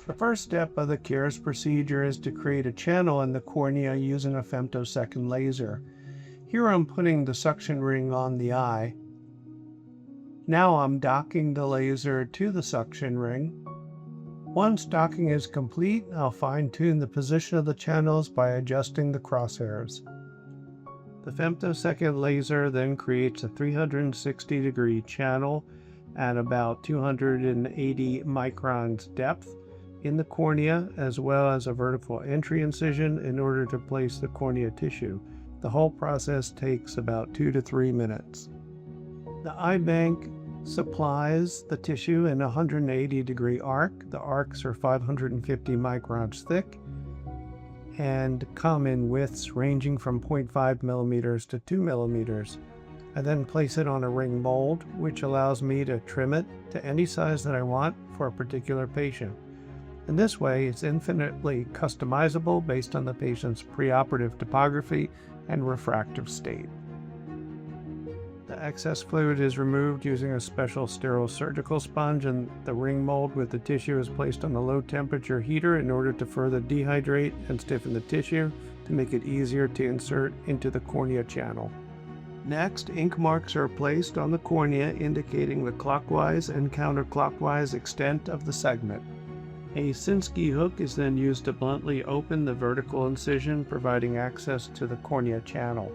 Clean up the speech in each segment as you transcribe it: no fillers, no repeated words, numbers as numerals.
The first step of the CAIRS procedure is to create a channel in the cornea using a femtosecond laser. Here I'm putting the suction ring on the eye. Now I'm docking the laser to the suction ring. Once docking is complete, I'll fine-tune the position of the channels by adjusting the crosshairs. The femtosecond laser then creates a 360-degree channel at about 280 microns depth in the cornea, as well as a vertical entry incision in order to place the cornea tissue. The whole process takes about 2 to 3 minutes. The eye bank supplies the tissue in a 180-degree arc. The arcs are 550 microns thick and come in widths ranging from 0.5 millimeters to 2 millimeters. I then place it on a ring mold, which allows me to trim it to any size that I want for a particular patient. In this way, it's infinitely customizable based on the patient's preoperative topography and refractive state. The excess fluid is removed using a special sterile surgical sponge, and the ring mold with the tissue is placed on a low temperature heater in order to further dehydrate and stiffen the tissue to make it easier to insert into the cornea channel. Next, ink marks are placed on the cornea indicating the clockwise and counterclockwise extent of the segment. A Sinskey hook is then used to bluntly open the vertical incision, providing access to the cornea channel.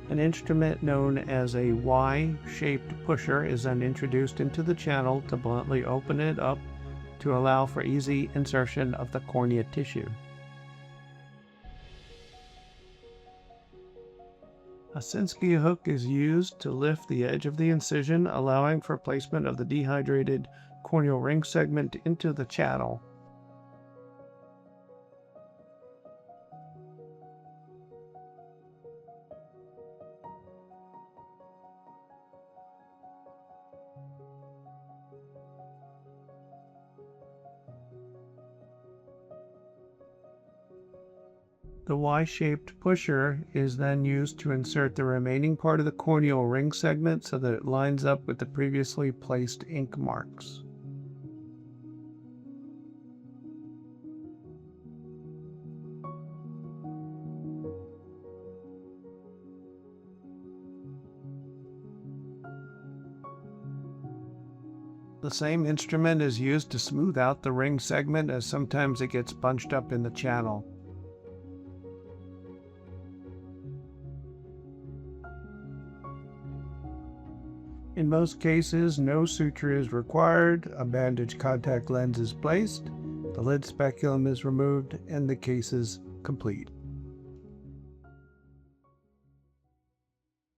An instrument known as a Y-shaped pusher is then introduced into the channel to bluntly open it up to allow for easy insertion of the cornea tissue. A Sinskey hook is used to lift the edge of the incision, allowing for placement of the dehydrated corneal ring segment into the channel. The Y-shaped pusher is then used to insert the remaining part of the corneal ring segment so that it lines up with the previously placed ink marks. The same instrument is used to smooth out the ring segment, as sometimes it gets bunched up in the channel. In most cases, no suture is required, a bandage contact lens is placed, the lid speculum is removed, and the case is complete.